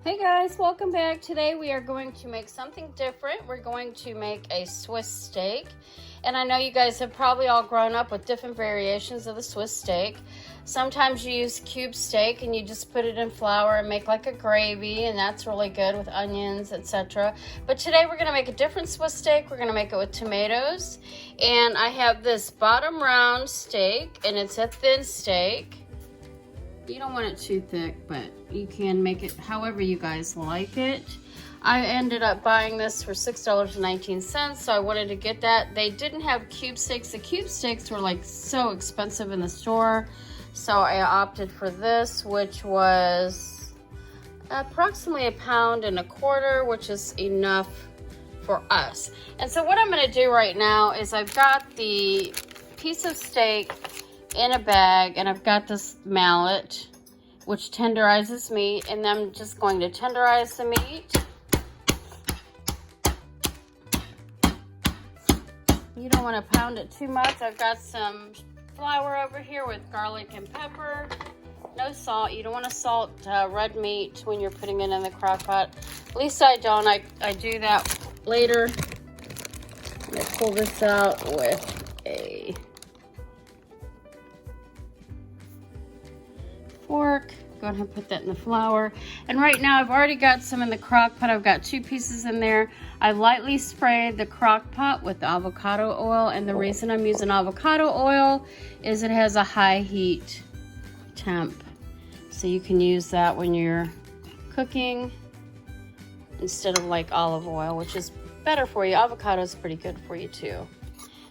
Hey guys, welcome back. Today we are going to make something different. We're going to make a Swiss steak. And I know you guys have probably all grown up with different variations of the Swiss steak. Sometimes you use cube steak and you just put it in flour and make like a gravy, and that's really good with onions, etc. But today we're going to make a different Swiss steak. We're going to make it with tomatoes. And I have this bottom round steak, and it's a thin steak. You don't want it too thick, but you can make it however you guys like it. I ended up buying this for $6.19, so I wanted to get that. They didn't have cube steaks. The cube steaks were like so expensive in the store, so I opted for this, which was approximately £1.25, which is enough for us. And so what I'm going to do right now is I've got the piece of steak in a bag, and I've got this mallet which tenderizes meat, and I'm just going to tenderize the meat. You don't want to pound it too much. I've got some flour over here with garlic and pepper. No salt. You don't want to salt red meat when you're putting it in the crock pot. At least I don't. I do that later. I'm going to pull this out with a fork. Go ahead and put that in the flour. And right now I've already got some in the crock pot. I've got 2 pieces in there. I lightly sprayed the crock pot with avocado oil, and the reason I'm using avocado oil is it has a high heat temp. So you can use that when you're cooking instead of like olive oil, which is better for you. Avocado is pretty good for you too.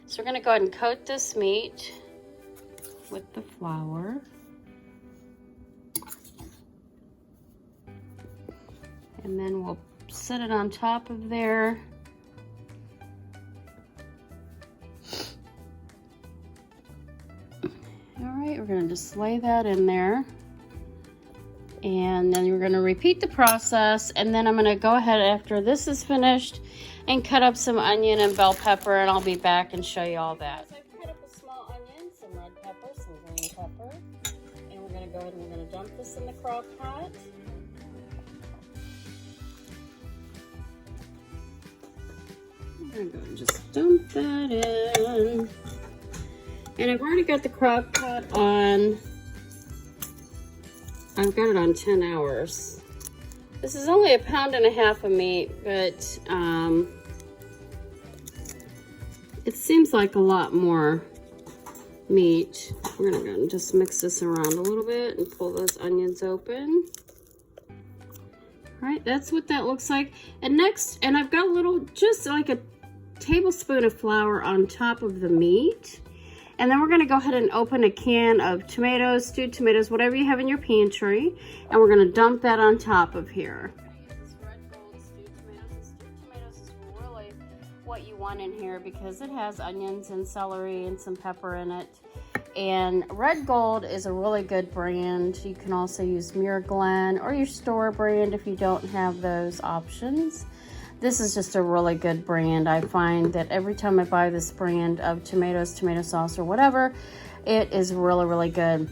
So we're going to go ahead and coat this meat with the flour. And then we'll set it on top of there. All right, we're gonna just lay that in there. And then we're gonna repeat the process. And then I'm gonna go ahead after this is finished and cut up some onion and bell pepper, and I'll be back and show you all that. So I've cut up a small onion, some red pepper, some green pepper. And we're gonna go ahead and we're gonna dump this in the crock pot. I'm going to just dump that in. And I've already got the crock pot on. I've got it on 10 hours. This is only 1.5 pounds of meat, but it seems like a lot more meat. We're going to go and just mix this around a little bit and pull those onions open. All right, that's what that looks like. And next, and I've got a little, just like a tablespoon of flour on top of the meat. And then we're going to go ahead and open a can of tomatoes, stewed tomatoes, whatever you have in your pantry, and we're going to dump that on top of here. I'm going to use this red gold stewed tomatoes. And stewed tomatoes is really what you want in here because it has onions and celery and some pepper in it. And Red Gold is a really good brand. You can also use Muir Glen or your store brand if you don't have those options. This is just a really good brand. I find that every time I buy this brand of tomatoes, tomato sauce, or whatever, it is really, really good.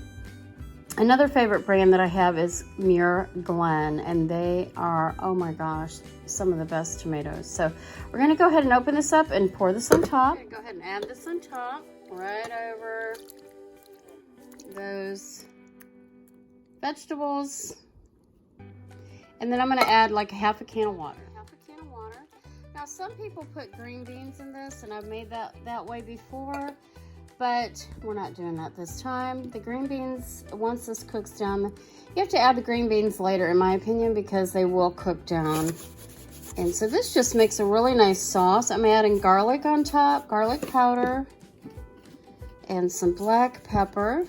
Another favorite brand that I have is Muir Glen, and they are, oh my gosh, some of the best tomatoes. So we're going to go ahead and open this up and pour this on top. Go ahead and add this on top, right over those vegetables. And then I'm going to add like a 1/2 can of water. Now, some people put green beans in this, and I've made that way before, but we're not doing that this time. The green beans, once this cooks down, you have to add the green beans later, in my opinion, because they will cook down. And so this just makes a really nice sauce. I'm adding garlic on top, garlic powder, and some black pepper.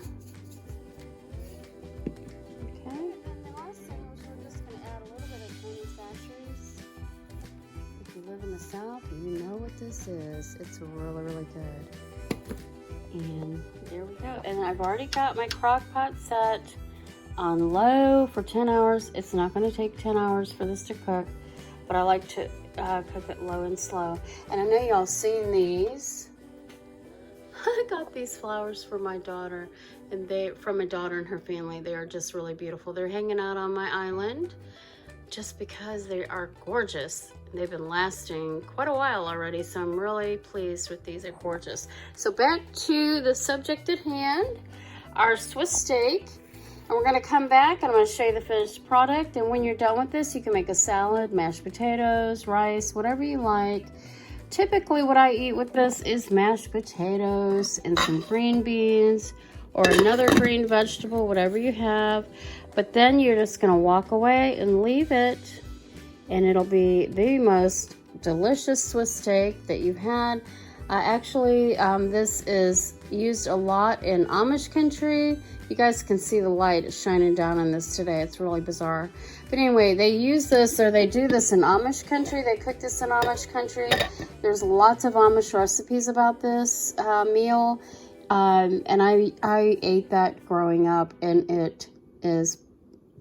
South, you know what this is. It's really, really good. And there we go. And I've already got my crock pot set on low for 10 hours. It's not going to take 10 hours for this to cook, but I like to cook it low and slow. And I know y'all seen these. I got these flowers for my daughter, and from my daughter and her family. They are just really beautiful. They're hanging out on my island. just because they are gorgeous. They've been lasting quite a while already, so I'm really pleased with these. They're gorgeous. So back to the subject at hand, our Swiss steak. And we're gonna come back and I'm gonna show you the finished product. And when you're done with this, you can make a salad, mashed potatoes, rice, whatever you like. Typically what I eat with this is mashed potatoes and some green beans or another green vegetable, whatever you have. But then you're just gonna walk away and leave it, and it'll be the most delicious Swiss steak that you've had. Actually, this is used a lot in Amish country. You guys can see the light shining down on this today. It's really bizarre. But anyway, they use this, or they do this in Amish country. They cook this in Amish country. There's lots of Amish recipes about this meal. And I ate that growing up, and it is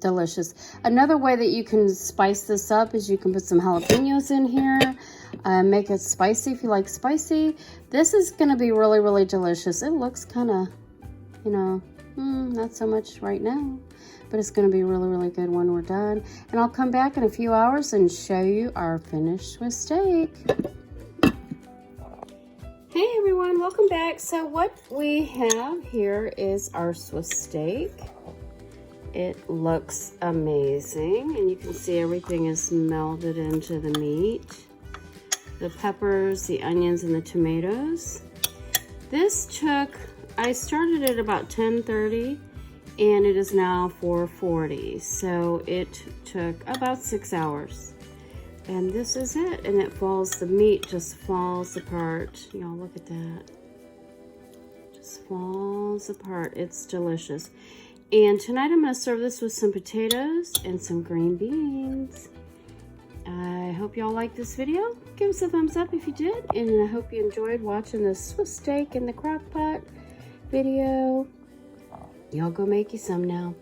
delicious. Another way that you can spice this up is you can put some jalapenos in here. Make it spicy if you like spicy. This is going to be really, really delicious. It looks kind of, you know, not so much right now, but it's going to be really, really good when we're done. And I'll come back in a few hours and show you our finished Swiss steak. Hey everyone, welcome back. So what we have here is our Swiss steak. It looks amazing, and you can see everything is melded into the meat. The peppers, the onions, and the tomatoes. This took, I started at about 10:30, and it is now 4:40. So it took about 6 hours. And this is it, and it falls, the meat just falls apart. Y'all look at that. Just falls apart. It's delicious. And tonight I'm going to serve this with some potatoes and some green beans. I hope y'all like this video. Give us a thumbs up if you did. And I hope you enjoyed watching the Swiss steak in the crock pot video. Y'all go make you some now.